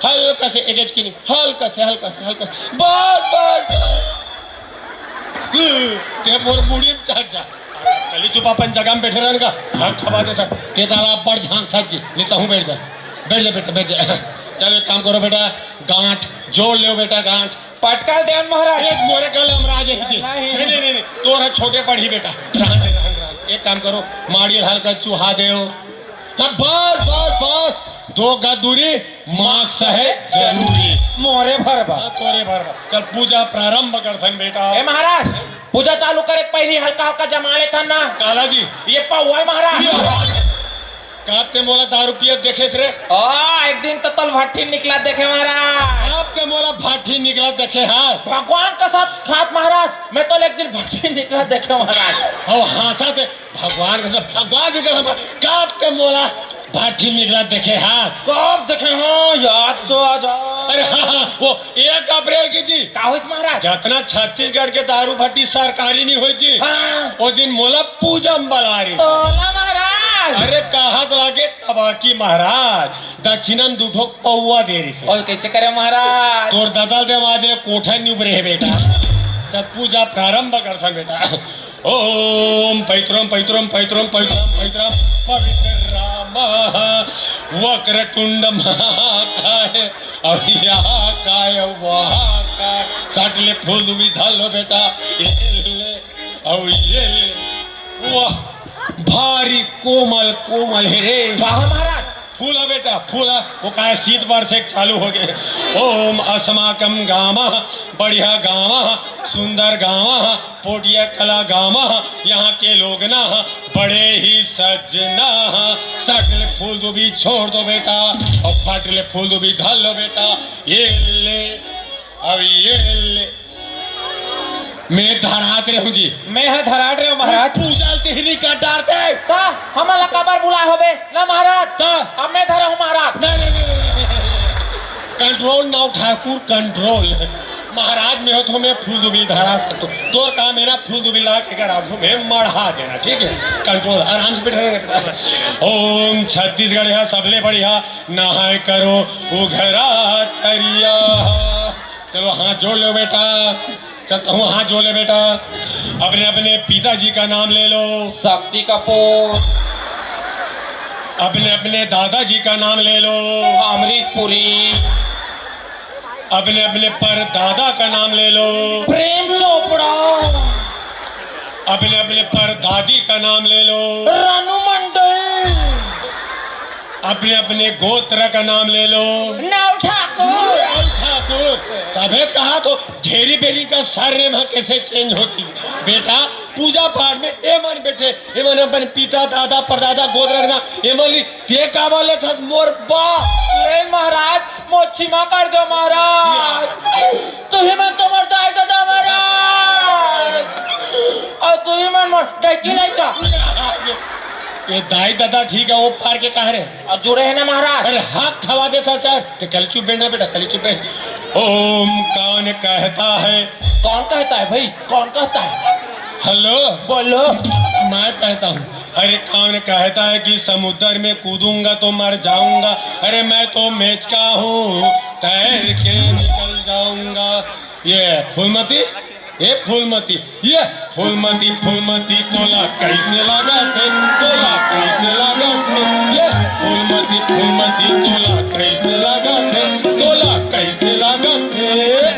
हल्का से एक की नहीं हल्का से बस ते मोर मुड़ी में चाक जा कली चुप अपन जगह में बैठे रहने का हक खबा दे सर ते ताला बड़ झांक था जी लेता हूँ बैठ जा बेटा चलो एक काम करो बेटा गांठ जोड़ लो बेटा गांठ पटकाल देवन महाराज एक मोरे कल हमराज है जी नहीं तोरा छोटे पढ़ी बेटा रहन एक काम करो माड़ियल हल्का चूहा देओ हाँ बस 2 गज दूरी मार्क्स है जरूरी मोरे भरबा तोरे भरबा चल पूजा प्रारंभ करथन बेटा ए महाराज पूजा चालू करे पहली हल्का जमा लेता ना काला जी ये पौवा महाराज कापते मोला दारू पिए देखे रे एक दिन तो तल भट्टी निकला देखे महाराज आपके मोला भाटी निकला देखे हाँ भगवान का साथ खात महाराज मैं तो एक दिन भट्टी निकला देखे महाराज और हाँसा थे भगवान के साथ भगवान के साथ कापते मोला भाटी निकला देखे हाँ कब देखे हाँ याद तो आ जा अरे हाँ वो 1 अप्रैल की जी का हुई महाराज जितना छत्तीसगढ़ के दारू भट्टी सरकारी नहीं हुई जी हाँ वो दिन मोला पूजा में बलारी महाराज अरे कहा लागे तबाकी महाराज दक्षिणम 2 ठोक पौवा दे रही और कैसे करे महाराज तोर ददल दे माजे कोठा नहीं उबरे है बेटा जब पूजा प्रारंभ करथन बेटा ओम पैत्रम पवित्र राम वक्रतुंड महाकाय अभियाकाय वहाकाय साटले फूल विधल बेटा ये वाह भारी कोमल है रे महाराज फूल है बेटा बेटा फूल वो का शीत बार से चालू हो गए। ओम अस्माकम गामा बढ़िया गावा सुंदर गावा पोटिया कला गावा यहाँ के लोग ना बड़े ही सजना। सटले फूल दो भी छोड़ दो बेटा और फटले फूल दो भी ढाल लो बेटा। ये ले अब ये ले मैं धरात रहूं जी। मैं है धराट रहे हो महाराज। पूजा तिहरी का डारते ता हमारा कबर बुला होबे ना महाराज। ता अब मैं धरा हूँ महाराज। Control now Thakur control. महाराज में हो तो मैं फूल दुबिल धरा सकता हूँ। तोर काम है ना फूल दुबिल ला के कर आपको मैं मढ़ा देना ठीक है। कंट्रोल आराम से बैठे। ओम छत्तीसगढ़ है सबले बढ़िया नहाए करो उघरा तरिया। चलो हाथ जोड़ लो बेटा। चलता हूँ हाथ जोड़ ले बेटा। अपने अपने पिताजी का नाम ले लो। शक्ति कपूर। अपने अपने दादाजी का नाम ले लो। अमरीश पुरी। अपने अपने पर दादा का नाम ले लो। प्रेम चोपड़ा। अपने अपने पर दादी का नाम ले लो। रानू मंडल। अपने अपने गोत्र का नाम ले लो। नाव ठाकुर। तबे कहा तो घेरी बेरी का सारे में कैसे चेंज होती बेटा। पूजा पाठ में ए मन बैठे ए मन अपन पिता दादा परदादा गोत्र रखना ए मन ते का बोले था मोर बा ले महाराज मोची मा कर दो महाराज। तू ही मन तो मरता है दादा महाराज और तू ही मन मर डकी नहीं का। ये दाई दादा ठीक है वो पार के कहा रहे और जुड़े हैं ना महाराज। अरे हाथ खवा देता सर तो कल चुप बैठना बेटा कल चुप बैठ। ओम कौन कहता है। कौन कहता है भाई कौन कहता है। हेलो बोलो। मैं कहता हूँ। अरे कौन कहता है कि समुद्र में कूदूंगा तो मर जाऊंगा। अरे मैं तो मेचका हूँ तैर के निकल जाऊंगा। ये फूलमती ये फूलमती तोला कैसे लगाते तोला कैसे लगाते। ये फूलमती तोला कैसे लगाते तोला कैसे लगाते।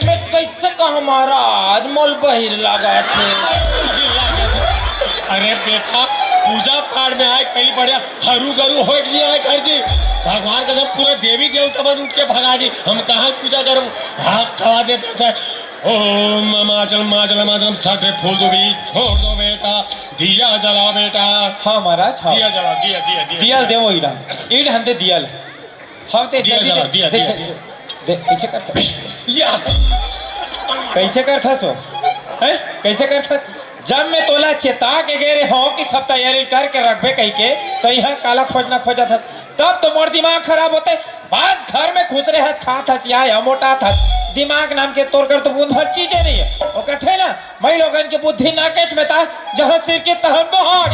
मैं कैसे कहा महाराज मोल बहिर लगा थे। अरे बेटा पूजा पाठ में आए कहीं बढ़िया हरू गरु हो गई है घर जी। भगवान का सब पूरा देवी देवता बन उठ के भगा जी हम कहाँ पूजा करूँ हाथ खवा देते थे। ओम माचल माचल माचल साठे फूल दो भी छोड़ दो बेटा। दिया जलाओ बेटा। हाँ महाराज हाँ। दिया जलाओ दिया दिया दिया दियल देवो इडा इड हमते दियल हम ते दिया जलाओ दिया दिया दे कैसे करता या कैसे करता सो है कैसे करता। जब मैं तोला चेता के गए रे हो कि सब तैयारी करके रखबे कहीं के तो यहाँ काला खोजना खोजा था तब तो मोर दिमाग खराब होते। बस घर में खुश रहे खात हसिया या मोटा था दिमाग नाम के तोड़ कर तो बूंद भर चीजें नहीं है। वो कथे ना मैं लोगन की बुद्धि ना कैच में था जहाँ सिर के तहन बहार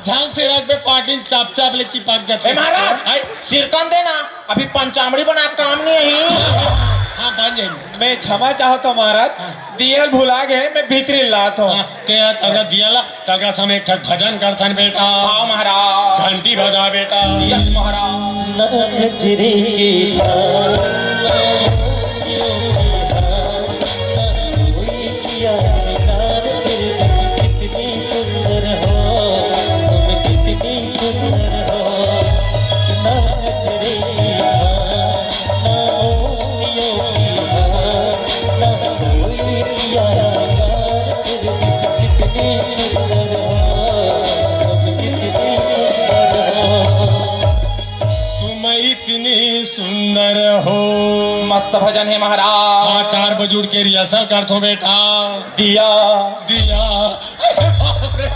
झांग से रख पे पाटिन चाप चाप ले चिपक जाते। महाराज सिरकन देना अभी पंचामड़ी बना काम नहीं है। हाँ बन जाएंगे। मैं क्षमा चाहता हूँ महाराज दियल भुला गए मैं भीतरी लात हूँ। तेरा तगा दियाला तगा समय एक ठक भजन करथन बेटा। हाँ महाराज घंटी बजा बेटा। यस महाराज। नजरे की धार कोई किया सिंगार तेरे रंग कितनी सुंदर हो तुम कितनी सुंदर हो। नजरे की धार ना मोतियों की धार ना कोई किया सिंगार तेरे रंग कितनी सुंदर हो तुम कितनी सुंदर हो। तुम इतनी सुंदर हो। मस्त भजन है महाराज। हाँ 4 बजे उठ के रिहर्सल कर दो बेटा। दिया दिया अरे बाप रे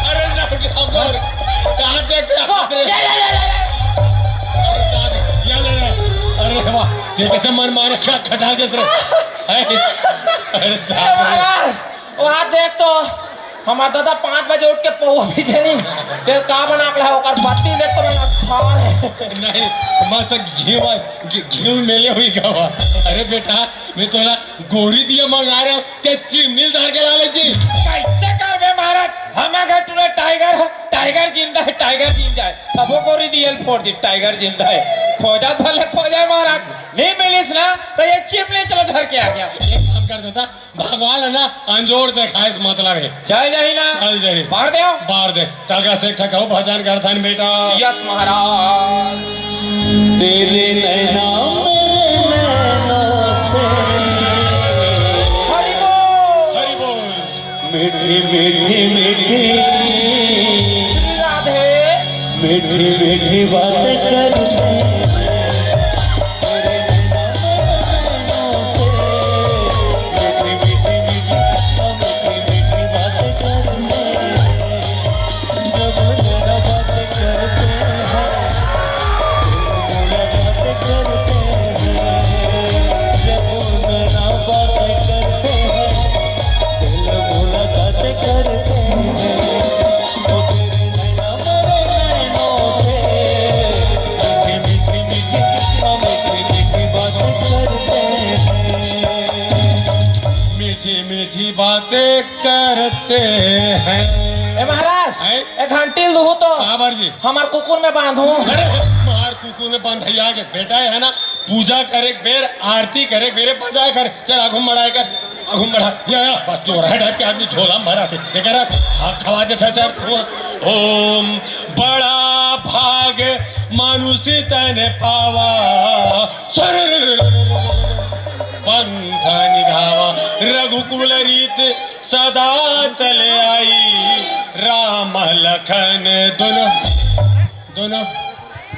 अरे नौकर कहाँ देखते हाथ रे। अरे वाह ये कैसे मन मारे क्या खटा जैसे अरे महाराज वहाँ देख तो हमारा दादा 5 बजे उठ के पौवा भी देनी तेल का बना के होकर बत्ती देख तो मैंने खा रहे नहीं मस्त घी मेले हुई गवा। अरे बेटा मैं तो ना गोरी दिया मंगा रहा हूँ ते चिमनी धार के लाले जी। कैसे कर बे महाराज हमें घर टूरे टाइगर है टाइगर जिंदा है टाइगर जिंदा है सबो को रियल फोड़ दी टाइगर जिंदा है खोजा भले खोजा महाराज नहीं मिलिस ना तो ये चिमनी चलो धर के आ गया। एक काम कर देता भगवान है ना अंजोर देखाए मतलब है चल जाही ना चल जाही बाढ़ दे बार दे तलका से ठकाओ भजन करथन बेटा यस महाराज तेरे नैना मेरे नैनों से हरि बोल हरि बोल मीठी मीठी मीठी श्री राधे मीठी मीठी बातें करते मीठी बातें करते हैं ए महाराज हैं? एक घंटी लूहू तो आबर जी हमार कुकुर में बांधू अरे मार कुकू में बंधैया के बेटा है ना पूजा करे बेर आरती करे बेरे बजाए कर चल आगुम बढ़ाए कर आगुम बढ़ा या बस चोर है टाइप के आदमी झोला में भरा थे ये कह रहा हाथ खवा दे था सर ओम बड़ा भाग मानुषी तने पावा पंथ निधावा रघुकुल रीत सदा चले आई राम लखन दोनों दोनों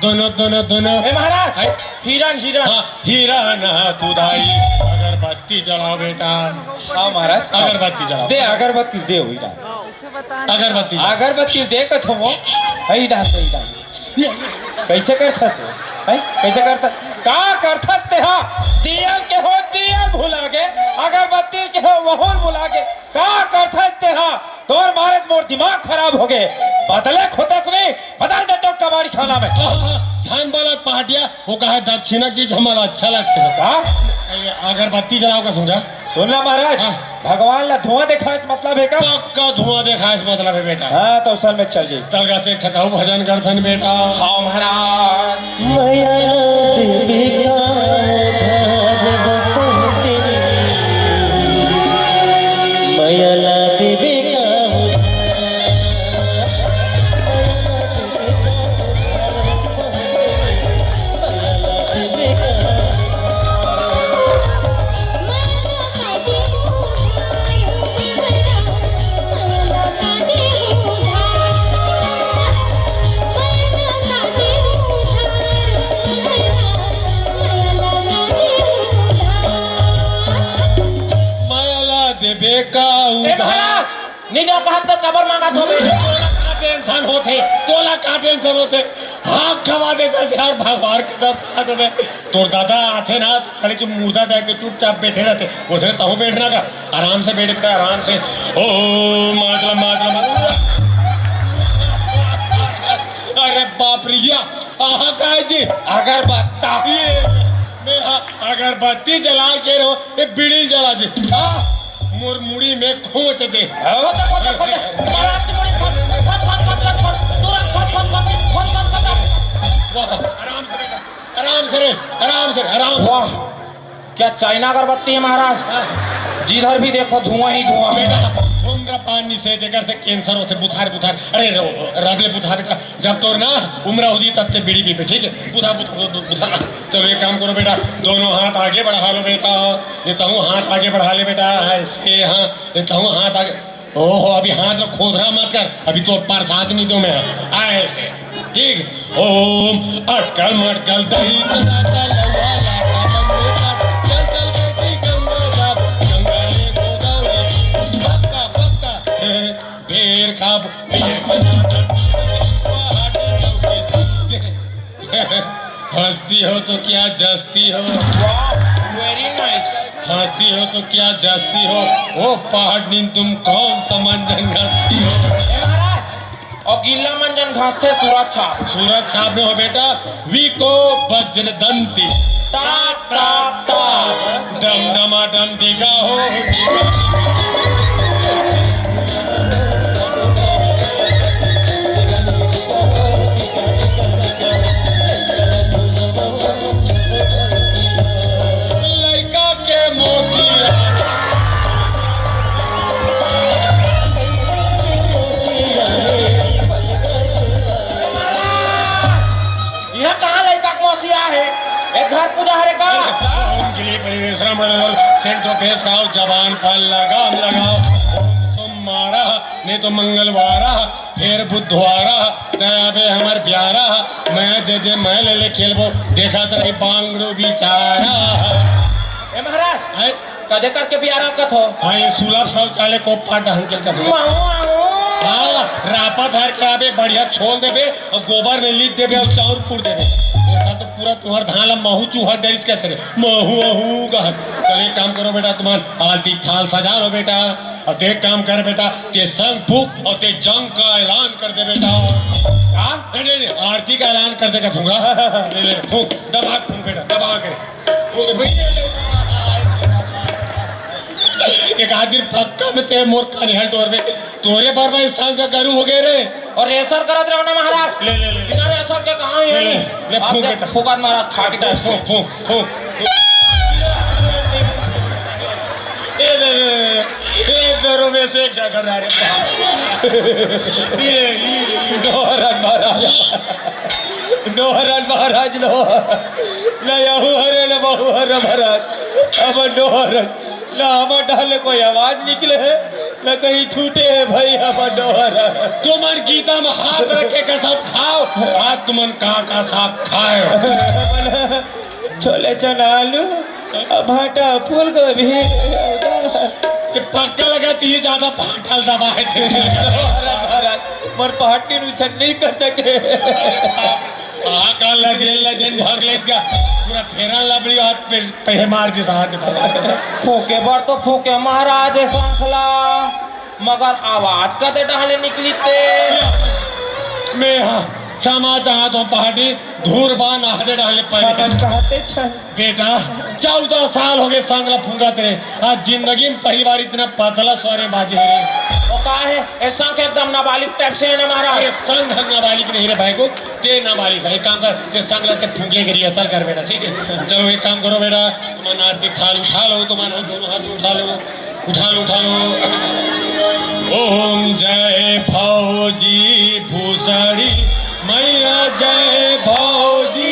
दोनों दोनों दोनों ए महाराज हैं? हिरन हिरन हाँ हीरा ना कुदाई अगरबत्ती जलाओ बेटा हाँ महाराज अगरबत्ती जलाओ दे अगरबत्ती दे वही डाल अगरबत्ती जलाओ। अगरबत्ती दे कथ वो हई डाल सही डाल कैसे करथस वो है कैसे करता का करथस ते हा दियल के हो दियल भुला के अगरबत्ती के हो वहोन भुला के का करथस ते हा तोर भारत मोर दिमाग खराब हो गए बदले खोतस नहीं बदल दे तो कबाड़ी खाना में धान वाला पहाटिया वो कहा दक्षिणा चीज हमारा अच्छा लगता है का अगरबत्ती जलाओ का समझा सुनला महाराज हाँ। भगवान ला धुआं देखा इस मतलब है का पक्का धुआं देखा इस मतलब है बेटा हाँ तो उसल में चल जाई तलगा से ठकाऊ भजन करथन बेटा हाँ महाराज माया देवी का उधार वो पहटे माया देवी का मायाला देबे का ए महाराज नहीं जाओ कहा तो कबर मांगा तो टेंशन होते तोला का टेंशन होते हाँ खवा देता से यार भगवान के सब खा दे तोर दादा आते ना तो खाली जो मुर्दा दे के चुपचाप बैठे रहते उसने तहु बैठना का आराम से बैठ बेटा आराम से ओ मातला मातला अरे बाप रे या आहा काय जी अगरबत्ता ये मैं अगरबत्ती जला के रहो ये बीड़ी जला जी मोर मुड़ी में खोच दे आराम से बेटा आराम से रे आराम से आराम वाह क्या चाइना अगरबत्ती है महाराज जिधर भी देखो धुआं ही धुआं बेटा धूम्रपान से देकर से कैंसर होते बुखार बुखार अरे रबले बुखार बेटा जब तो ना उम्र हो जी तब ते बीड़ी पी पे ठीक है बुखार बुखार बुखार चलो एक काम करो बेटा दोनों हाथ आगे बढ़ा लो बेटा ये तहु हाथ आगे बढ़ा ले बेटा ऐसे हाँ ये तहु हाथ आगे ओहो अभी हाथ में खोदरा मत कर अभी तो प्रसाद नहीं दो मैं ऐसे ठीक ओम अटकल मटकल दही चला चला चल चल बेटी गंगा गंगा ले गोदावरी पक्का पक्का बेर खाब हंसती हो तो क्या जस्ती हो वेरी नाइस हंसती हो तो क्या जस्ती हो ओ पहाड़ तुम कौन सा मंजन घसती हो और गीला मंजन घासते सूरज छाप सूरज छाप में हो बेटा विको वज्र दंती टा टा टा डम डमा डम दिगा हो लड़का के मोसिया एक घर पूजा हरे का ओम गिरी परिवेशनम सेंटो पेश खाओ जबान पर लगाओ सोमवारा नहीं तो मंगलवारा फिर बुधवारा तबे हमार प्यारा मैं दे मैं ले खेलबो देखा तो बांगड़ो बिचारा। ए महाराज आए कदे करके प्यारा कथ हो हाँ ये सुलभ शौचालय को पाट हंकेल का हाँ रापा धर के आबे बढ़िया छोल देबे और गोबर में लीप देबे और चाउर फूट देबे ऐसा तो पूरा तुम्हार धान महू चूहा डरिस के थे महू का चल एक काम करो बेटा तुम्हार आरती थाल सजा लो बेटा और ते काम कर बेटा ते संग फूक और ते जंग का ऐलान कर दे बेटा। नहीं आरती का ऐलान कर देगा दूंगा ले फूक दबा फूक बेटा दबा करे एक आदमी पक्का में ते मोर का निहल डोर में तोरे पर मैं साल का करू हो गए रे और रेसर करत रहो ना महाराज ले बिना रेसर के कहां है ले आप फूक देख, बेटा फूकत महाराज फाटी टाइप से फूक ये करो में से एक जगह आ रे नोहरन महाराज लो नया हरे न बहु हर महाराज अब नोहरन ना हम डाले कोई आवाज निकले है न कहीं छूटे है भाई हम नोहरन तुमन गीता में हाथ रखे कसम खाओ आज तुमन का साग खाए छोले चना आलू भाटा फूल गोभी ये पक्का लगा थी ज्यादा पाटल दबाए थे मर पार्टी नुकसान नहीं कर सके का लदेन भाग ले इसका पूरा फेरा लबड़ी हाथ पे मार दे हाथ फूके बर तो फूके महाराज सांखला मगर आवाज कदे डाले निकली ते मैं हाँ क्षमा चाहता हूँ पहाड़ी धूर बान आधे डाले पर कहते छन बेटा 14 साल हो गए सांगला फूंगा तेरे आज जिंदगी में पहली बार इतना पतला सोरे बाजी है रे वो का है ऐसा के एकदम नाबालिग टाइप से है ना महाराज ये संग नाबालिग नहीं रे भाई को ते नाबालिग है एक काम कर ते सांगला के फूंके के रिहर्सल कर बेटा ठीक है चलो एक काम करो बेटा तुम्हारा आरती थाल उठा लो तुम्हारा दोनों हाथ उठा लो ओम जय भौजी भूसड़ी मैया जय भौजी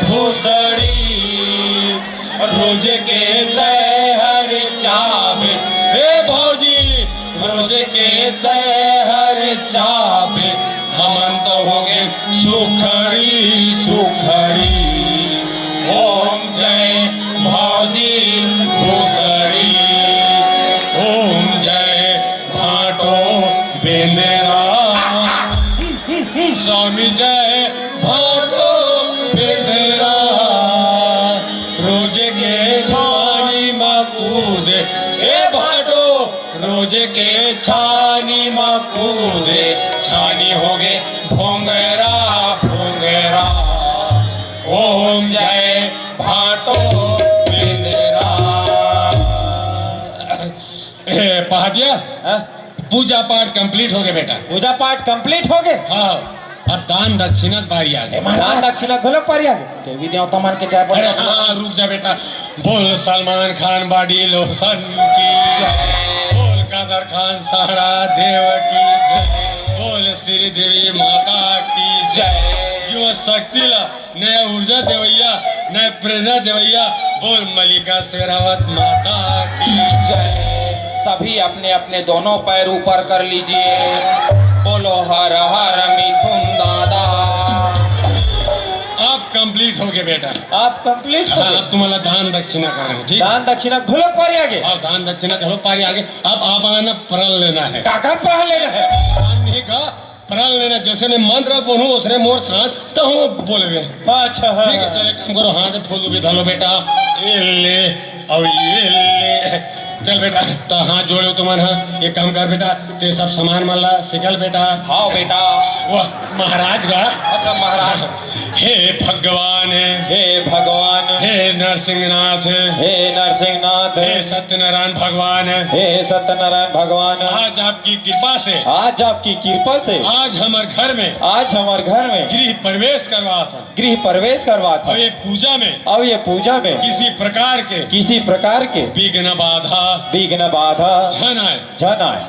भूसड़ी रोज के तहर चाबे हे भौजी रोज के तहर चाबे हमन तो हो गए सुखड़ी ओम जय भौजी भूसड़ी ओम जय भाटो बेंदेरा स्वामी जय भाटो बेंदेरा रोज के छानी मकूद ए भाटो रोज के छानी मकूद छानी हो गए भोंगरा ओम जय भाटो बेंदेरा पहाड़िया पूजा पाठ कंप्लीट हो गया बेटा पूजा पाठ कंप्लीट हो गए हाँ अब दान दक्षिणा बारी आ गई महाराज दक्षिणा घोलक पारी आ गए देवी देवता मान के चाय अरे हाँ रुक जा बेटा बोल सलमान खान बाडी लोसन की बोल कादर खान सारा देव की बोल श्री देवी माता की जय जो शक्तिला नया ऊर्जा देवैया नया प्रेरणा देवैया बोल मलिका शेरावत माता की जय। सभी अपने अपने दोनों पैर ऊपर कर लीजिए बोलो हर हर मिथुन दादा आप कंप्लीट हो गए बेटा आप कंप्लीट हो हाँ, गए अब तुम्हारा दान दक्षिणा कर रहे हैं ठीक दान दक्षिणा घोलक पारी आगे अब दान दक्षिणा चलो पारी आगे अब आप आना प्रण लेना है काका पढ़ लेना है दान नहीं का प्रण लेना जैसे मैं मंत्र बोलूं उसने मोर साथ तो हम बोले अच्छा ठीक है चले काम करो हाथ फूल भी डालो बेटा ये ले और ये ले चल बेटा तो हाथ जोड़ो तुम्हारा एक काम कर बेटा ते सब सामान माला सिकल बेटा हाँ बेटा वाह महाराज का अच्छा महाराज हे भगवान हे भगवान हे नरसिंहनाथ हे नरसिंहनाथ हे सत्यनारायण भगवान हे सत्यनारायण भगवान आज आपकी कृपा से आज आपकी कृपा से आज हमारे घर में आज हमारे घर में गृह प्रवेश करवा था गृह प्रवेश करवा था और ये पूजा में अब ये पूजा में किसी प्रकार के विघ्न बाधा झन आए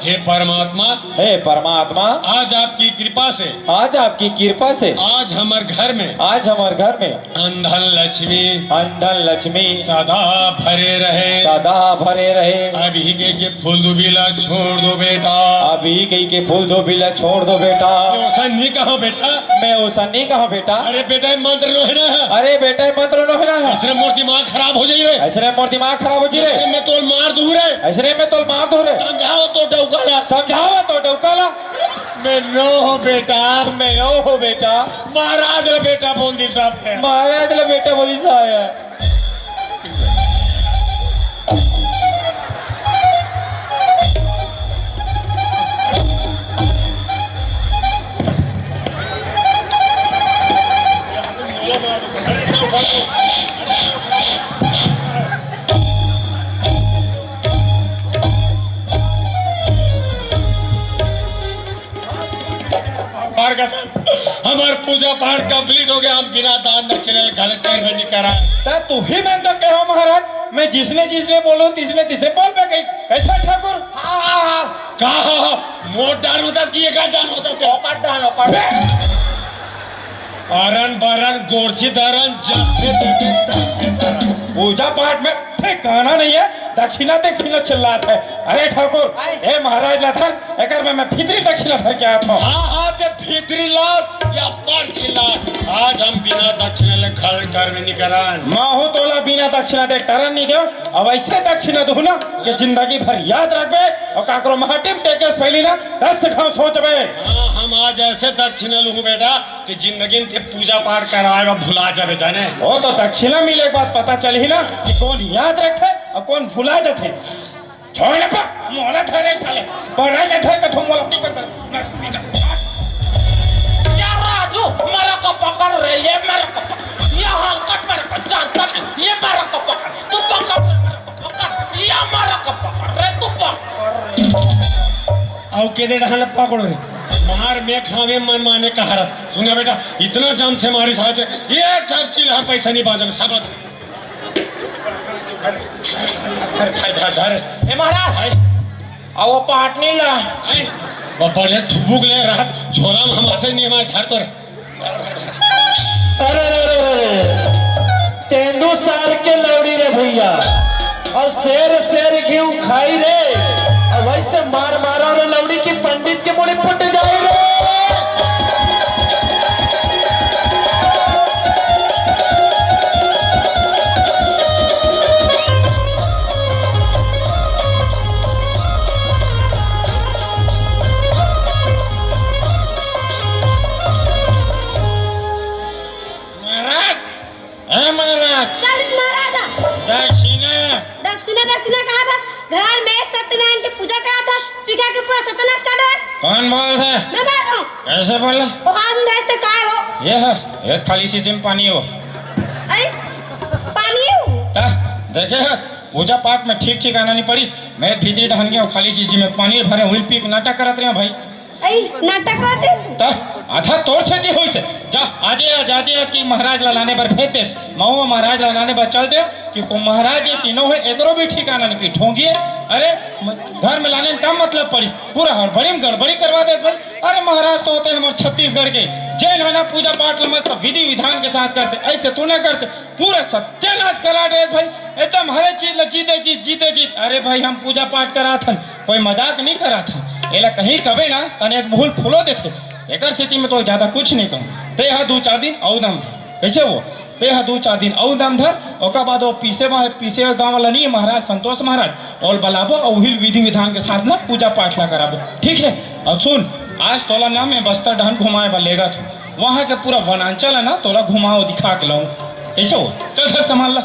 हे परमात्मा हे परमात्मा आज आपकी कृपा से आज आपकी कृपा से आज हमारे घर में आज हमारे घर में अंधन लक्ष्मी अंधन लक्ष्मी सदा भरे रहे। सदा भरे रहे। अभी के फूल दुबीला छोड़ दो बेटा। अभी कहीं के फूल दो बिला छोड़ दो बेटा। ऐसा नहीं कहो बेटा। मैं ऐसा नहीं कहा बेटा। अरे बेटा ये मंत्र लो है ना। अरे बेटा ये मंत्र नो है ना। ऐसे मोर दिमाग खराब हो जाई रे। ऐसे मोर दिमाग खराब हो जी रे। मैं तो मार दूं रे। ऐसे में तो मार दो रे। समझाओ तो डौकाला। समझावा तो डौकाला। मैं नो हो बेटा। मैं नो हो बेटा। महाराज रे बेटा बोल दी साहब है। महाराज ले बेटा बोली साया। हमार पूजा पाठ कंप्लीट हो गया। हम बिना दान दक्षिणा घर टाइम में नहीं करा। सर तू ही मैं तो कहो महाराज। मैं जिसने जिसने बोलो तिसने तिसने बोल पे गई। कैसा ठाकुर? कहा मोट डान होता कि एक डान होता थे। औकात डान औकात। अरन बरन गोरछी दरन पूजा पाठ में ठिकाना नहीं है। दक्षिणा दक्षिणा चिल्लाता है। अरे ठाकुर ए महाराज लथर एकर में मैं फितरी दक्षिणा धर के आया था। हाँ ते फितरी लाश या पर्ची लाश। आज हम बिना दक्षिणा ले घर कर में नहीं करान। माहू तोला बिना दक्षिणा दे टरन नहीं दो। अब ऐसे दक्षिणा दो ना कि जिंदगी भर याद रखबे और काकरो महाटिम टेकेस फैली ना 10 घाव सोचबे। हाँ हम आज ऐसे दक्षिणा लूँ बेटा कि जिंदगी में पूजा पाठ कराएगा भुला जावे जाने। वो तो दक्षिणा मिले के बाद पता चली ना कि कौन याद रखे और कौन भुला जाते। छोड़ ना पा मोला धरे साले बड़ा ले धर के तुम मोला नहीं करता। या राजू मेरा को पकड़ रे। ये मेरा को पकड़। ये हलकट मेरे को जानता नहीं। ये मेरा को पकड़। तू पकड़ मेरा को पकड़। ये मेरा को पकड़ रे। तू पकड़ रे। आओ के दे ढाल पकड़ो रे। मार में खावे मन माने कहारत। सुना बेटा इतना जाम से हमारी साथ ये ठग चिल हम पैसा नहीं बांध सब। ए महाराज आओ पाटनी ला। वो बड़े ठुबुक ले रात झोला में हमारे नहीं हमारे घर तो रे। अरे तेंदु सार के लौड़ी रे भैया और शेर शेर घी खाई रे। और वैसे मार मारा रे लौड़ी की पंडित के मुड़ी फुट जाए रे। दक्षिणा दक्षिणा कहा था। घर में सत्यनारायण की पूजा करा था। पिका के पूरा सत्यानाश कर दो। कौन बोल रहा है? मैं बोल रहा हूँ। कैसे बोला? वो हाथ में ऐसे काय हो। ये है ये खाली शीशी में पानी हो। अरे पानी है। देखे पूजा पाठ में ठीक ठीक आना नहीं पड़ी। मैं भीतरी ढहन गया खाली शीशी में पानी भरे हुई पी नाटक करत रहे भाई। अरे नाटक करते आधा तोड़ से हो से जा आज की महाराज लाने पर फेंकते मऊ महाराज लाने पर चलते कि को महाराज ये तीनों है एकरो भी ठिकाना नहीं की ठोंगिए। अरे घर में लाने का मतलब पड़ी पूरा हड़बड़ी में गड़बड़ी करवा दे भाई। अरे महाराज तो होते हैं हमारे छत्तीसगढ़ के जैन है ना पूजा पाठ मस्त विधि विधान के साथ करते। ऐसे तू न करते पूरा सत्यानाश करा दे भाई। एकदम हर चीज जीते जीत। अरे भाई हम पूजा पाठ करा था कोई मजाक नहीं करा था। एला कहीं कबे ना तने भूल फूलो देते एकर स्थिति में तो ज्यादा कुछ नहीं कहूँ। ते हा 2-4 दिन औदम धर कैसे वो ते हा 2-4 दिन औदम धर ओकर बाद वो पीसे गाँव वाला नहीं महाराज संतोष महाराज और बलाबो और वही विधि विधान के साथ ना पूजा पाठ ला कराबो ठीक है। और सुन आज तोला ना मैं बस्तर डहन घुमाए लेगा तो वहाँ के पूरा वनांचल है ना तोला घुमाओ दिखा के लाऊं कैसे हो। चल संभाल ला।